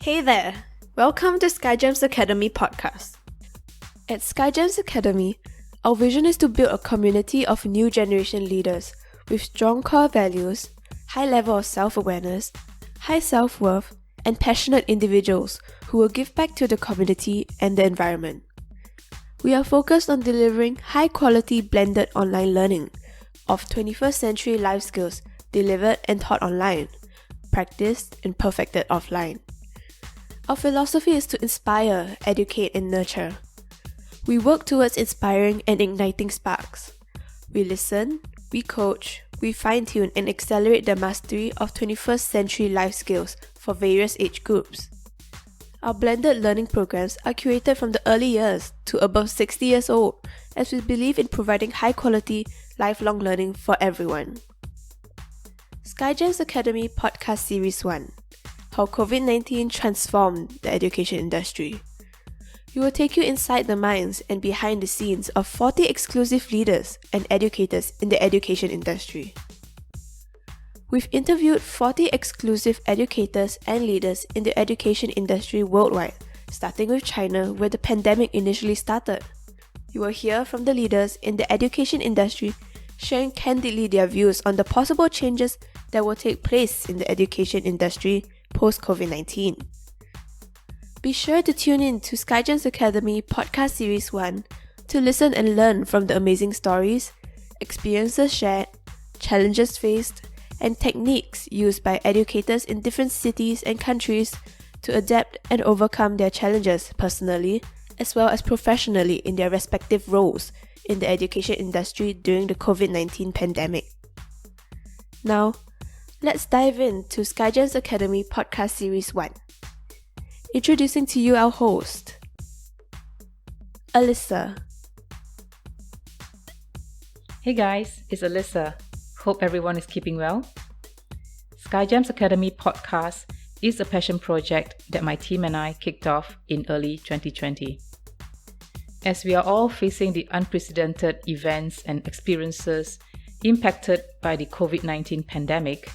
Hey there! Welcome to SkyGems Academy podcast. At SkyGems Academy, our vision is to build a community of new generation leaders with strong core values, high level of self-awareness, high self-worth, and passionate individuals who will give back to the community and the environment. We are focused on delivering high-quality blended online learning of 21st century life skills delivered and taught online, practiced and perfected offline. Our philosophy is to inspire, educate, and nurture. We work towards inspiring and igniting sparks. We listen, we coach, we fine-tune and accelerate the mastery of 21st century life skills for various age groups. Our blended learning programs are curated from the early years to above 60 years old, as we believe in providing high-quality, lifelong learning for everyone. SkyGems Academy Podcast Series 1: How COVID-19 Transformed the Education Industry. We will take you inside the minds and behind the scenes of 40 exclusive leaders and educators in the education industry. We've interviewed 40 exclusive educators and leaders in the education industry worldwide, starting with China, where the pandemic initially started. You will hear from the leaders in the education industry sharing candidly their views on the possible changes that will take place in the education industry post-COVID-19. Be sure to tune in to SkyGems Academy Podcast Series 1 to listen and learn from the amazing stories, experiences shared, challenges faced, and techniques used by educators in different cities and countries to adapt and overcome their challenges personally as well as professionally in their respective roles in the education industry during the COVID-19 pandemic. Now, let's dive into SkyGems Academy Podcast Series 1. Introducing to you our host, Alyssa. Hey guys, it's Alyssa. Hope everyone is keeping well. SkyGems Academy Podcast is a passion project that my team and I kicked off in early 2020. As we are all facing the unprecedented events and experiences impacted by the COVID-19 pandemic,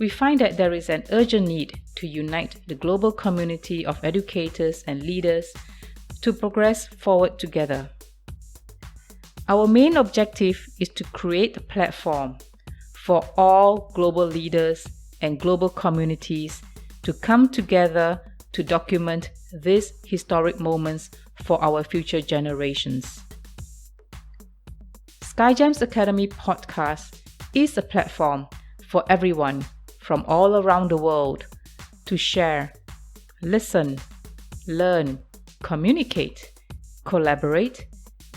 we find that there is an urgent need to unite the global community of educators and leaders to progress forward together. Our main objective is to create a platform for all global leaders and global communities to come together to document these historic moments for our future generations. SkyGems Academy Podcast is a platform for everyone from all around the world to share, listen, learn, communicate, collaborate,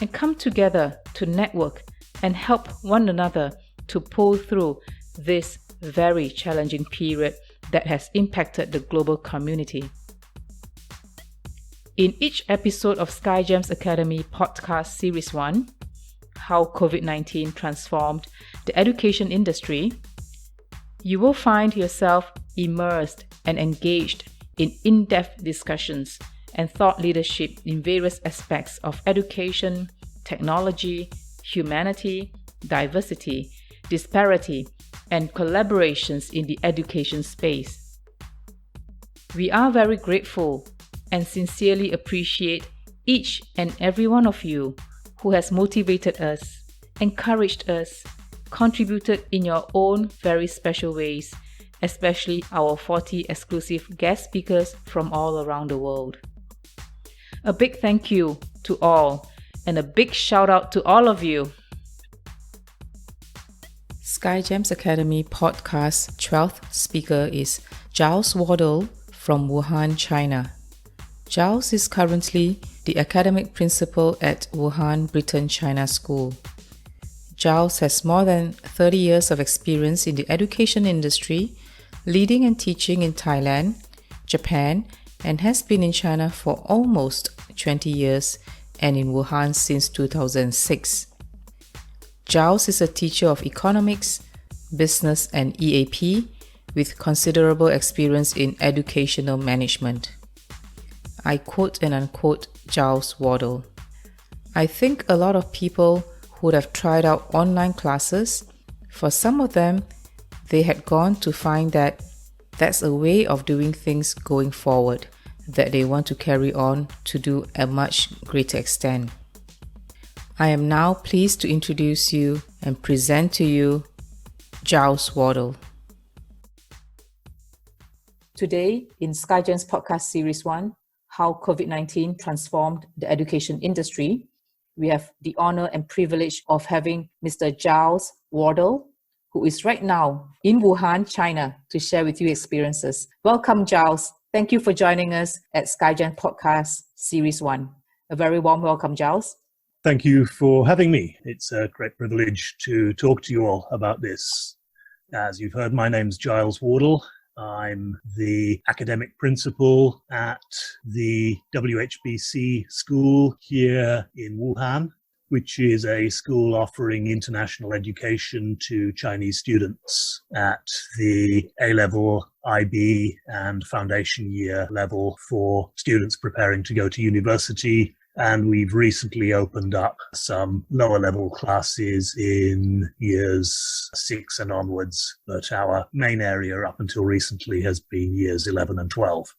and come together to network and help one another to pull through this very challenging period that has impacted the global community. In each episode of SkyGems Academy Podcast Series 1, How COVID-19 Transformed the Education Industry, you will find yourself immersed and engaged in in-depth discussions and thought leadership in various aspects of education, technology, humanity, diversity, disparity, and collaborations in the education space. We are very grateful and sincerely appreciate each and every one of you who has motivated us, encouraged us, contributed in your own very special ways, especially our 40 exclusive guest speakers from all around the world. A big thank you to all and a big shout out to all of you. SkyGems Academy Podcast 12th speaker is Giles Wardle from Wuhan, China. Giles is currently the academic principal at Wuhan Britain-China School. Giles has more than 30 years of experience in the education industry, leading and teaching in Thailand, Japan, and has been in China for almost 20 years and in Wuhan since 2006. Giles is a teacher of economics, business, and EAP with considerable experience in educational management. I quote and unquote Giles Wardle. I think a lot of people would have tried out online classes. For some of them, they had gone to find that That's a way of doing things going forward that they want to carry on to do a much greater extent. I am now pleased to introduce you and present to you Giles Wardle. Today, in SkyGems Podcast Series 1, How COVID-19 Transformed the Education Industry, we have the honor and privilege of having Mr. Giles Wardle, who is right now in Wuhan, China, to share with you experiences. Welcome, Giles. Thank you for joining us at SkyGems Podcast Series 1. A very warm welcome, Giles. Thank you for having me. It's a great privilege to talk to you all about this. As you've heard, my name's Giles Wardle. I'm the academic principal at the WHBC school here in Wuhan, which is a school offering international education to Chinese students at the A-level, IB, and foundation year level for students preparing to go to university. And we've recently opened up some lower level classes in years 6 and onwards, but our main area up until recently has been years 11 and 12.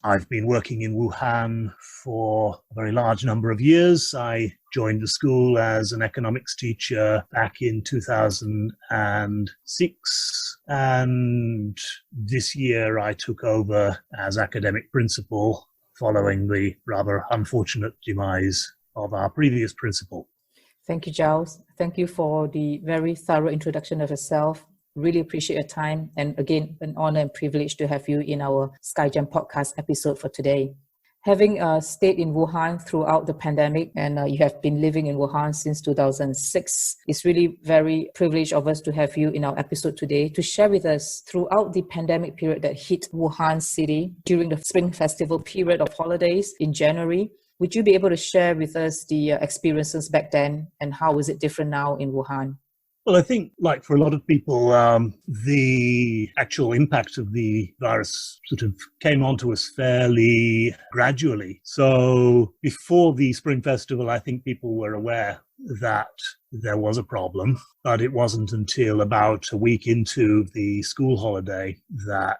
I've been working in Wuhan for a very large number of years. I joined the school as an economics teacher back in 2006, and this year I took over as academic principal, following the rather unfortunate demise of our previous principal. Thank you, Giles. Thank you for the very thorough introduction of yourself. Really appreciate your time. And again, an honor and privilege to have you in our SkyGem podcast episode for today. Having stayed in Wuhan throughout the pandemic, and you have been living in Wuhan since 2006, it's really very privileged of us to have you in our episode today to share with us throughout the pandemic period that hit Wuhan city during the Spring Festival period of holidays in January. Would you be able to share with us the experiences back then, and how is it different now in Wuhan? Well, I think, like for a lot of people, the actual impact of the virus sort of came onto us fairly gradually. So before the Spring Festival, I think people were aware that there was a problem, but it wasn't until about a week into the school holiday that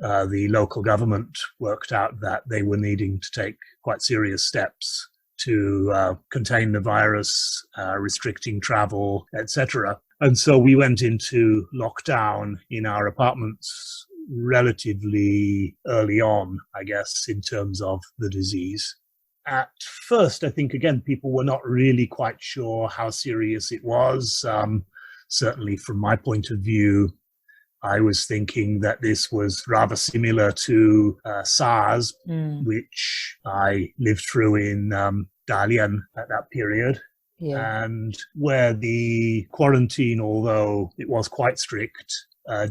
the local government worked out that they were needing to take quite serious steps to contain the virus, restricting travel, etc. And so we went into lockdown in our apartments relatively early on, I guess, in terms of the disease. At first, I think, again, people were not really quite sure how serious it was. Certainly from my point of view, I was thinking that this was rather similar to SARS, which I lived through in Dalian at that period. Yeah. And where the quarantine, although it was quite strict,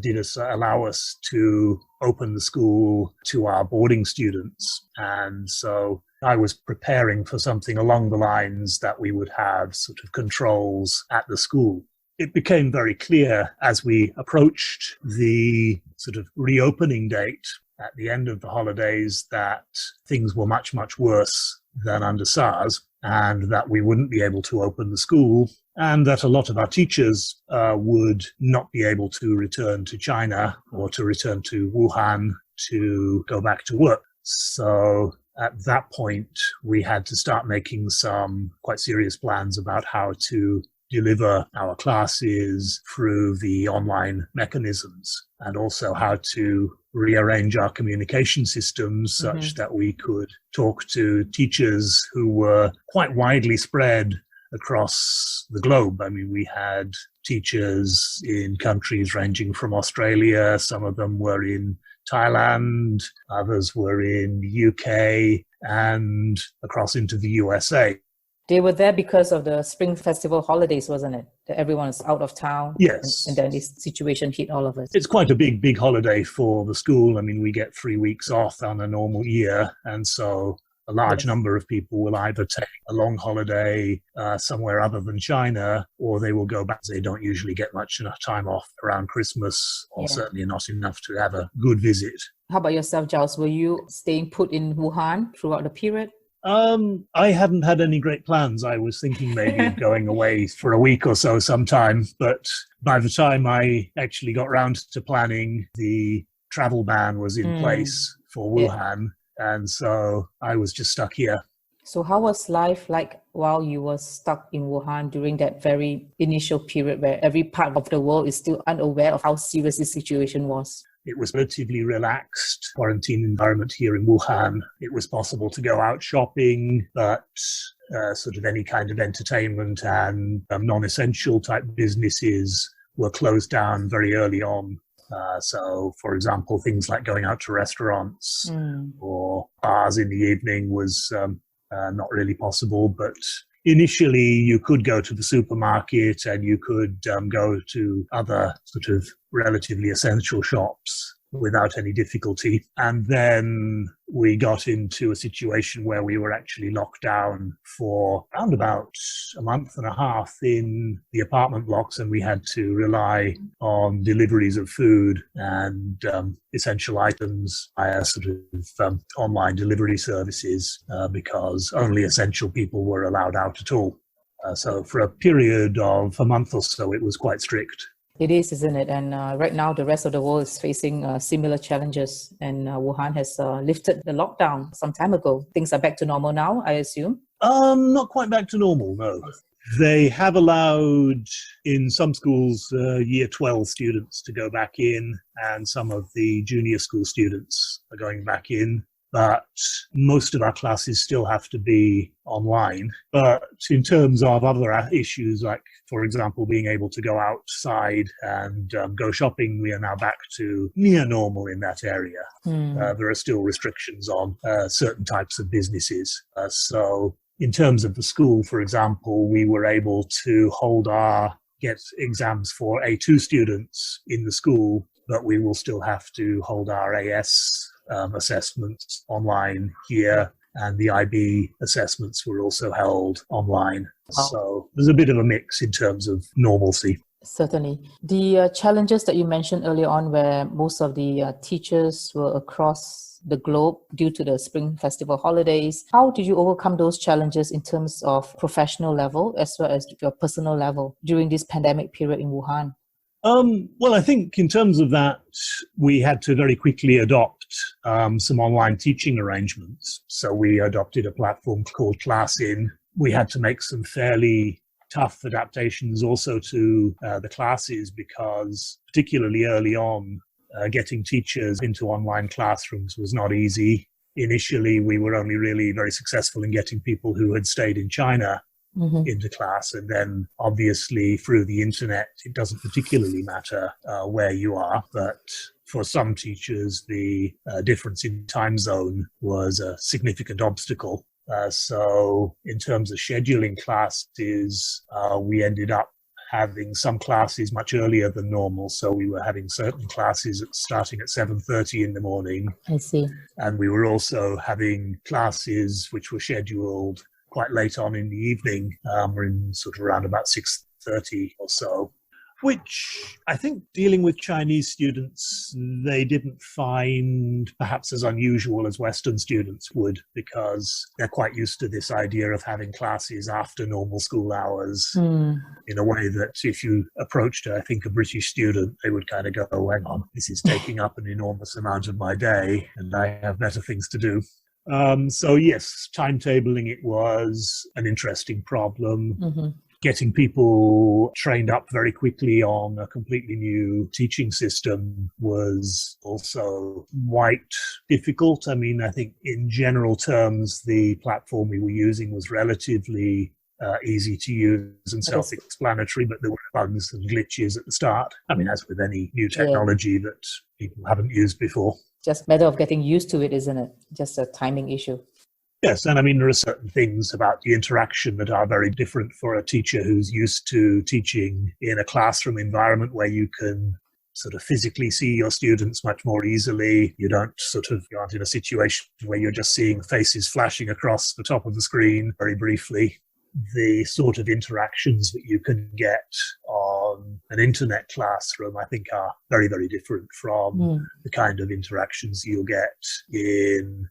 did allow us to open the school to our boarding students. And so I was preparing for something along the lines that we would have sort of controls at the school. It became very clear as we approached the sort of reopening date at the end of the holidays that things were much, much worse than under SARS, and that we wouldn't be able to open the school, and that a lot of our teachers would not be able to return to China or to return to Wuhan to go back to work. So at that point, we had to start making some quite serious plans about how to deliver our classes through the online mechanisms, and also how to rearrange our communication systems such that we could talk to teachers who were quite widely spread across the globe. I mean, we had teachers in countries ranging from Australia, some of them were in Thailand, others were in the UK, and across into the USA. They were there because of the Spring Festival holidays, wasn't it? That everyone is out of town. Yes. And then this situation hit all of us. It's quite a big holiday for the school. I mean, we get 3 weeks off on a normal year. And so a large number of people will either take a long holiday somewhere other than China, or they will go back. They don't usually get much enough time off around Christmas, or certainly not enough to have a good visit. How about yourself, Giles? Were you staying put in Wuhan throughout the period? I hadn't had any great plans. I was thinking maybe of going away for a week or so sometime, but by the time I actually got round to planning the travel ban was in place for Yeah. Wuhan. And so I was just stuck here. So how was life like while you were stuck in Wuhan during that very initial period where every part of the world is still unaware of how serious the situation was? It was relatively relaxed quarantine environment here in Wuhan. It was possible to go out shopping, but sort of any kind of entertainment and non-essential type businesses were closed down very early on. So, for example, things like going out to restaurants or bars in the evening was not really possible. But initially, you could go to the supermarket and you could go to other sort of relatively essential shops without any difficulty. And then we got into a situation where we were actually locked down for around about a month and a half in the apartment blocks, and we had to rely on deliveries of food and essential items via sort of online delivery services because only essential people were allowed out at all. So for a period of a month or so, it was quite strict. It is, isn't it? And right now, the rest of the world is facing similar challenges. And Wuhan has lifted the lockdown some time ago. Things are back to normal now, I assume? Not quite back to normal, no. They have allowed in some schools year 12 students to go back in, and some of the junior school students are going back in. But most of our classes still have to be online. But in terms of other issues, like, for example, being able to go outside and go shopping, we are now back to near normal in that area. There are still restrictions on certain types of businesses. So in terms of the school, for example, we were able to get exams for A2 students in the school, but we will still have to hold our AS assessments online here, and the IB assessments were also held online. Wow. So there's a bit of a mix in terms of normalcy. Certainly. The challenges that you mentioned earlier on, where most of the teachers were across the globe due to the Spring Festival holidays, how did you overcome those challenges in terms of professional level as well as your personal level during this pandemic period in Wuhan? Well, I think in terms of that, we had to very quickly adopt some online teaching arrangements. So we adopted a platform called ClassIn. We had to make some fairly tough adaptations also to the classes because particularly early on, getting teachers into online classrooms was not easy. Initially, we were only really very successful in getting people who had stayed in China into class, and then obviously through the internet it doesn't particularly matter where you are, but for some teachers the difference in time zone was a significant obstacle. So in terms of scheduling classes, we ended up having some classes much earlier than normal. So we were having certain classes starting at 7:30 in the morning. I see. And we were also having classes which were scheduled quite late on in the evening, in sort of around about 6:30 or so, which I think dealing with Chinese students, they didn't find perhaps as unusual as Western students would, because they're quite used to this idea of having classes after normal school hours in a way that if you approached, I think, a British student, they would kind of go, oh, hang on, this is taking up an enormous amount of my day and I have better things to do. So yes, timetabling it was an interesting problem. Getting people trained up very quickly on a completely new teaching system was also quite difficult. I mean, I think in general terms, the platform we were using was relatively easy to use and self-explanatory, but there were bugs and glitches at the start. I mean, as with any new technology that people haven't used before. Just a matter of getting used to it, isn't it? Just a timing issue. Yes, and I mean, there are certain things about the interaction that are very different for a teacher who's used to teaching in a classroom environment where you can sort of physically see your students much more easily. You aren't in a situation where you're just seeing faces flashing across the top of the screen very briefly. The sort of interactions that you can get on an internet classroom, I think, are very, very different from the kind of interactions you'll get in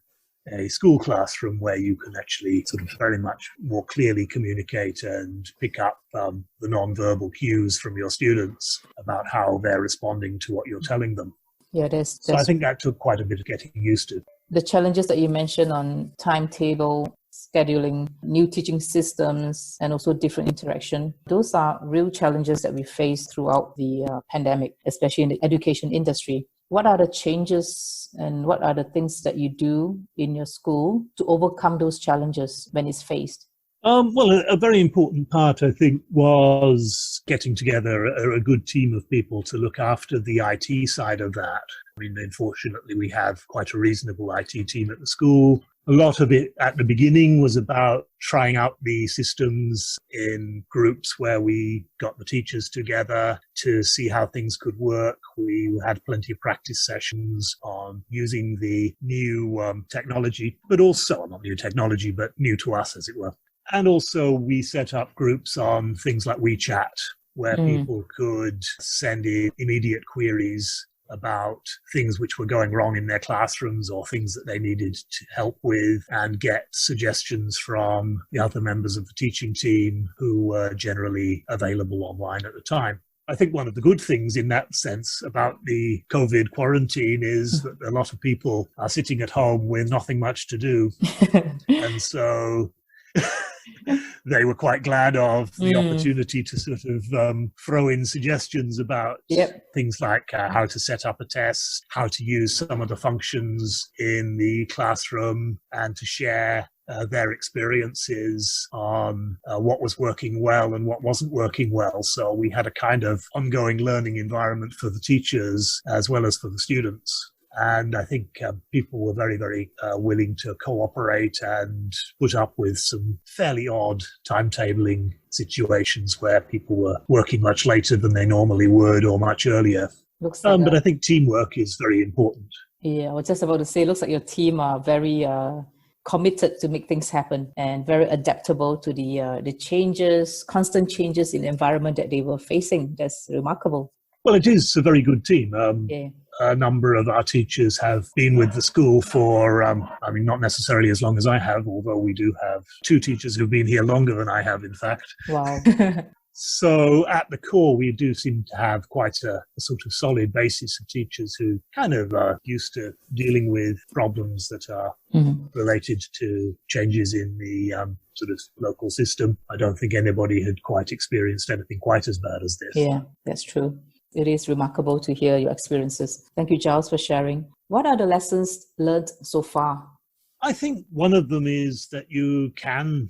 a school classroom, where you can actually sort of very much more clearly communicate and pick up the non-verbal cues from your students about how they're responding to what you're telling them. Yeah, So I think that took quite a bit of getting used to. the challenges that you mentioned on timetable, scheduling, new teaching systems, and also different interaction. Those are real challenges that we face throughout the pandemic, especially in the education industry. What are the changes and what are the things that you do in your school to overcome those challenges when it's faced? Well, a very important part, I think, was getting together a good team of people to look after the IT side of that. I mean, unfortunately, we have quite a reasonable IT team at the school. A lot of it at the beginning was about trying out the systems in groups where we got the teachers together to see how things could work. We had plenty of practice sessions on using the new technology, but also not new technology, but new to us, as it were. And also we set up groups on things like WeChat, where people could send in immediate queries about things which were going wrong in their classrooms or things that they needed to help with, and get suggestions from the other members of the teaching team who were generally available online at the time. I think one of the good things in that sense about the COVID quarantine is that a lot of people are sitting at home with nothing much to do. And so they were quite glad of the opportunity to sort of throw in suggestions about things like how to set up a test, how to use some of the functions in the classroom, and to share their experiences on what was working well and what wasn't working well. So we had a kind of ongoing learning environment for the teachers as well as for the students. And I think people were very, very willing to cooperate and put up with some fairly odd timetabling situations where people were working much later than they normally would or much earlier. But I think teamwork is very important. Yeah, I was just about to say, it looks like your team are very committed to make things happen and very adaptable to the changes, constant changes in the environment that they were facing. That's remarkable. Well, it is a very good team. A number of our teachers have been with the school for, not necessarily as long as I have, although we do have two teachers who've been here longer than I have, in fact. Wow. So at the core, we do seem to have quite a sort of solid basis of teachers who kind of are used to dealing with problems that are related to changes in the sort of local system. I don't think anybody had quite experienced anything quite as bad as this. Yeah, that's true. It is remarkable to hear your experiences. Thank you, Giles, for sharing. What are the lessons learned so far? I think one of them is that you can,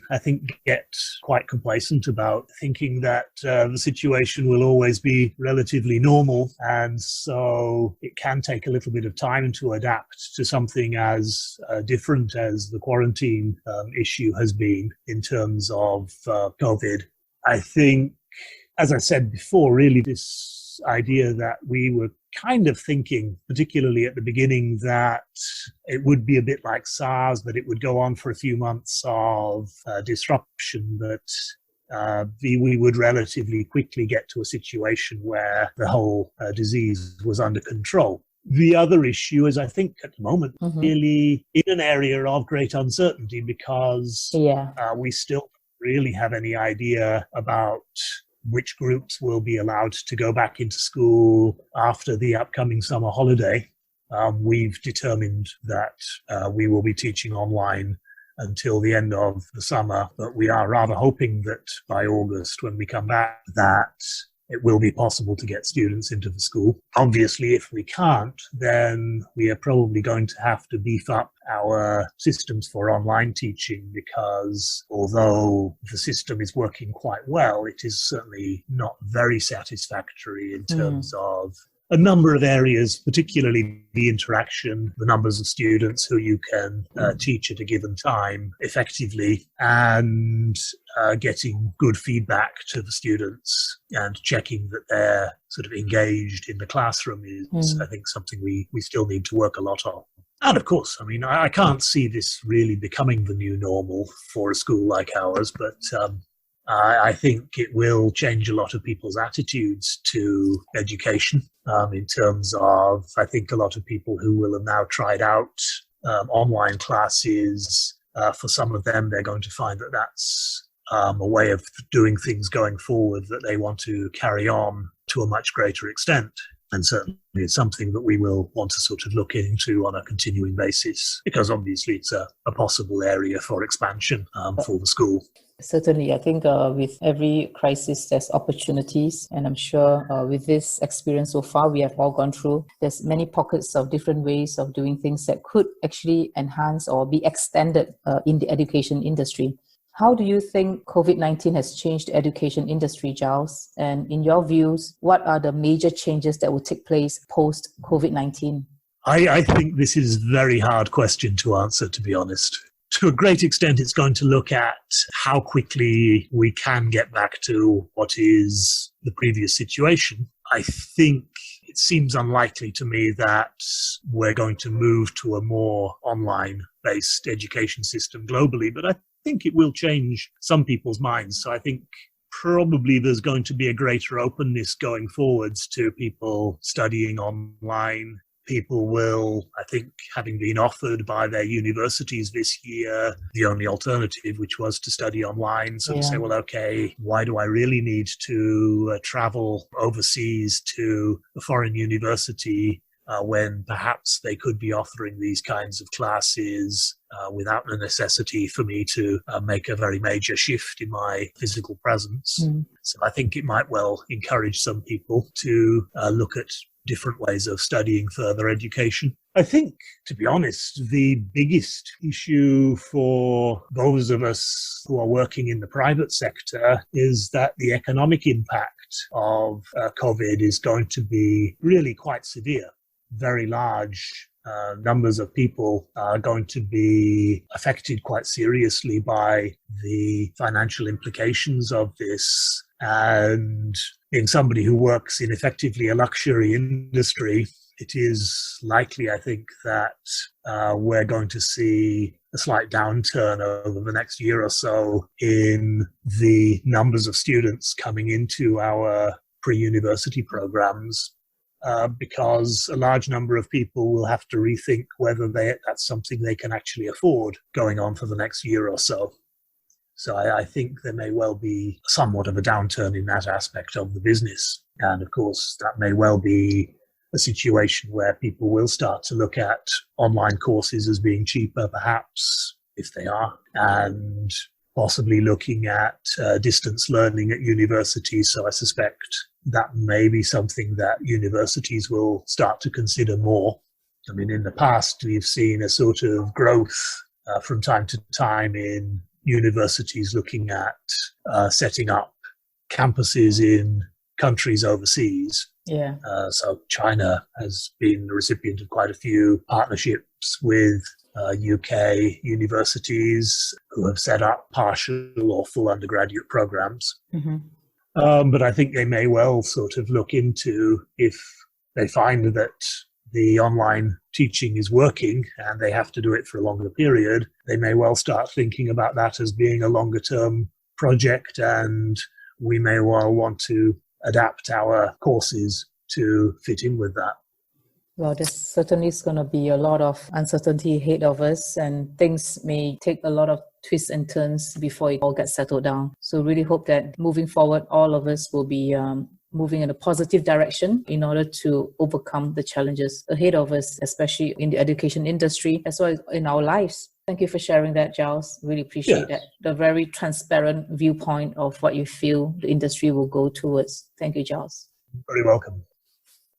get quite complacent about thinking that the situation will always be relatively normal. And so it can take a little bit of time to adapt to something as different as the quarantine issue has been in terms of COVID. I think, as I said before, really this idea that we were kind of thinking, particularly at the beginning, that it would be a bit like SARS, that it would go on for a few months of disruption, but we would relatively quickly get to a situation where the whole disease was under control. The other issue is, I think, at the moment, really in an area of great uncertainty, because we still don't really have any idea about which groups will be allowed to go back into school after the upcoming summer holiday. We've determined that we will be teaching online until the end of the summer, but we are rather hoping that by August, when we come back, that it will be possible to get students into the school. Obviously, if we can't, then we are probably going to have to beef up our systems for online teaching, because although the system is working quite well, it is certainly not very satisfactory in terms of a number of areas, particularly the interaction, the numbers of students who you can teach at a given time effectively, and getting good feedback to the students and checking that they're sort of engaged in the classroom is, I think, something we still need to work a lot on. And of course, I can't see this really becoming the new normal for a school like ours, but I think it will change a lot of people's attitudes to education, in terms of, I think, a lot of people who will have now tried out online classes. For some of them, they're going to find that that's a way of doing things going forward that they want to carry on to a much greater extent. And certainly it's something that we will want to sort of look into on a continuing basis, because obviously it's a possible area for expansion for the school. Certainly, I think with every crisis, there's opportunities. And I'm sure with this experience so far, we have all gone through, there's many pockets of different ways of doing things that could actually enhance or be extended in the education industry. How do you think COVID-19 has changed the education industry, Giles? And in your views, what are the major changes that will take place post-COVID-19? I think this is a very hard question to answer, to be honest. To a great extent, it's going to look at how quickly we can get back to what is the previous situation. I think it seems unlikely to me that we're going to move to a more online-based education system globally, but I think it will change some people's minds. So I think probably there's going to be a greater openness going forwards to people studying online. People will, I think, having been offered by their universities this year the only alternative, which was to study online, so to say, well, okay, why do I really need to travel overseas to a foreign university when perhaps they could be offering these kinds of classes without the necessity for me to make a very major shift in my physical presence. So I think it might well encourage some people to look at different ways of studying further education. I think, to be honest, the biggest issue for those of us who are working in the private sector is that the economic impact of COVID is going to be really quite severe. Very large numbers of people are going to be affected quite seriously by the financial implications of this. And being somebody who works in effectively a luxury industry, it is likely, I think, that we're going to see a slight downturn over the next year or so in the numbers of students coming into our pre-university programs. Because a large number of people will have to rethink whether that's something they can actually afford going on for the next year or so. So I think there may well be somewhat of a downturn in that aspect of the business. And of course, that may well be a situation where people will start to look at online courses as being cheaper, perhaps, if they are, and possibly looking at distance learning at universities. So I suspect that may be something that universities will start to consider more. I mean, in the past, we've seen a sort of growth from time to time in universities looking at setting up campuses in countries overseas. So China has been the recipient of quite a few partnerships with UK universities who have set up partial or full undergraduate programs. But I think they may well sort of look into, if they find that the online teaching is working and they have to do it for a longer period, they may well start thinking about that as being a longer term project, and we may well want to adapt our courses to fit in with that. Well, there's certainly going to be a lot of uncertainty ahead of us, and things may take a lot of twists and turns before it all gets settled down. So really hope that moving forward, all of us will be moving in a positive direction in order to overcome the challenges ahead of us, especially in the education industry, as well as in our lives. Thank you for sharing that, Giles. Really appreciate that. The very transparent viewpoint of what you feel the industry will go towards. Thank you, Giles. Very welcome.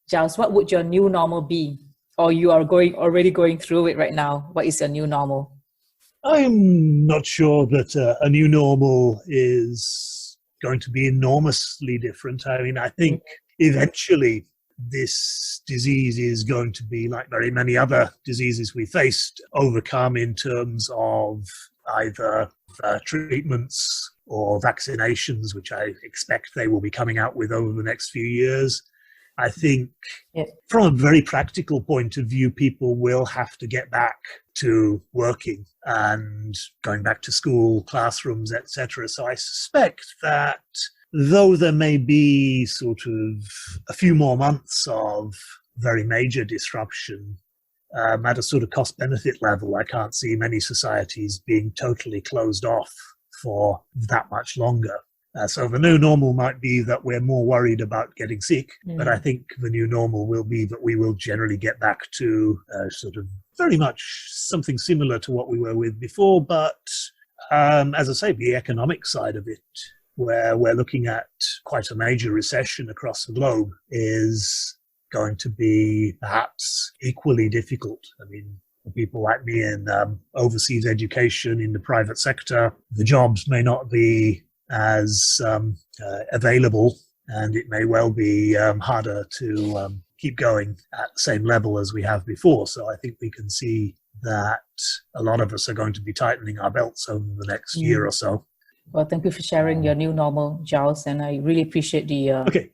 Giles, what would your new normal be? Or you are already going through it right now? What is your new normal? I'm not sure that a new normal is going to be enormously different. I mean, I think eventually this disease is going to be, like very many other diseases we faced, overcome in terms of either treatments or vaccinations, which I expect they will be coming out with over the next few years. I think from a very practical point of view, people will have to get back to working and going back to school, classrooms, etc. So I suspect that though there may be sort of a few more months of very major disruption, at a sort of cost-benefit level, I can't see many societies being totally closed off for that much longer. So the new normal might be that we're more worried about getting sick, but I think the new normal will be that we will generally get back to sort of very much something similar to what we were with before. But as I say, the economic side of it, where we're looking at quite a major recession across the globe, is going to be perhaps equally difficult. I mean, for people like me in overseas education in the private sector, the jobs may not be as available, and it may well be harder to keep going at the same level as we have before. So I think we can see that a lot of us are going to be tightening our belts over the next year or so. Well, thank you for sharing your new normal, Giles, and I really appreciate the Okay.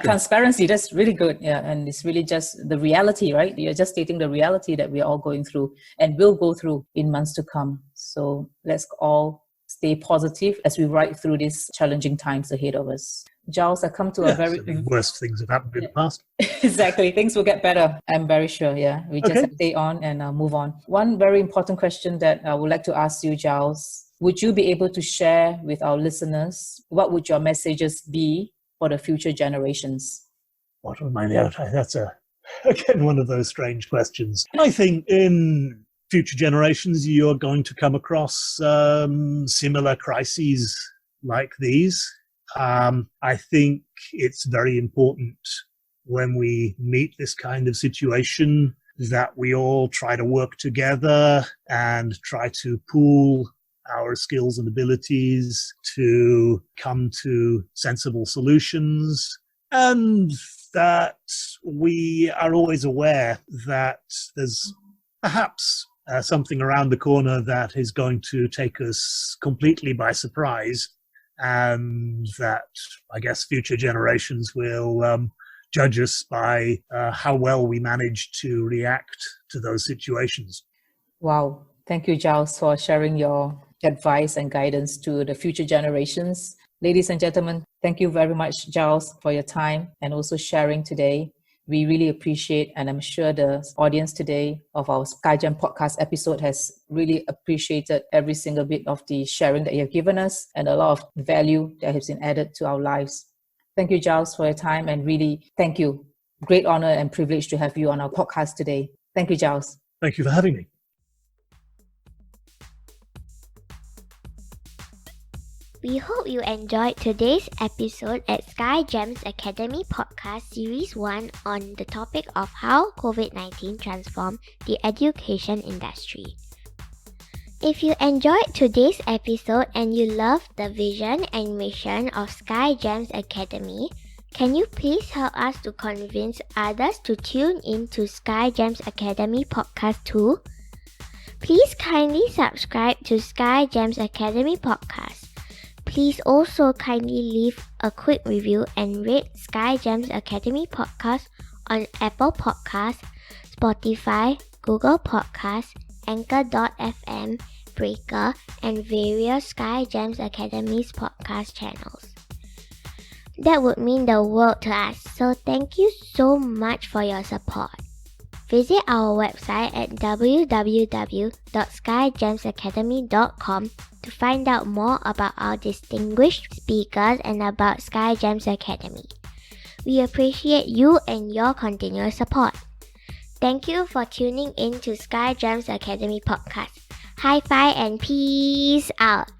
transparency. That's really good. Yeah, and it's really just the reality, right? You're just stating the reality that we're all going through and will go through in months to come. So let's all stay positive as we ride through these challenging times ahead of us. Giles, I come to a very... worst things have happened in the past. Exactly. Things will get better. I'm very sure. Yeah. We just have to stay on and move on. One very important question that I would like to ask you, Giles. Would you be able to share with our listeners, what would your messages be for the future generations? What would that's again, one of those strange questions. I think in future generations, you're going to come across similar crises like these. I think it's very important when we meet this kind of situation that we all try to work together and try to pool our skills and abilities to come to sensible solutions, and that we are always aware that there's perhaps something around the corner that is going to take us completely by surprise, and that I guess future generations will judge us by how well we manage to react to those situations. Wow. Thank you, Giles, for sharing your advice and guidance to the future generations. Ladies and gentlemen, thank you very much, Giles, for your time and also sharing today. We really appreciate, and I'm sure the audience today of our SkyGem podcast episode has really appreciated every single bit of the sharing that you have given us and a lot of value that has been added to our lives. Thank you, Giles, for your time, and really thank you. Great honor and privilege to have you on our podcast today. Thank you, Giles. Thank you for having me. We hope you enjoyed today's episode at SkyGems Academy Podcast Series 1 on the topic of how COVID-19 transformed the education industry. If you enjoyed today's episode and you love the vision and mission of SkyGems Academy, can you please help us to convince others to tune in to SkyGems Academy Podcast too? Please kindly subscribe to SkyGems Academy Podcast. Please also kindly leave a quick review and rate SkyGems Academy Podcast on Apple Podcasts, Spotify, Google Podcasts, Anchor.fm, Breaker, and various SkyGems Academy's podcast channels. That would mean the world to us, so thank you so much for your support. Visit our website at www.skygemsacademy.com to find out more about our distinguished speakers and about SkyGems Academy. We appreciate you and your continuous support. Thank you for tuning in to SkyGems Academy Podcast. High five and peace out!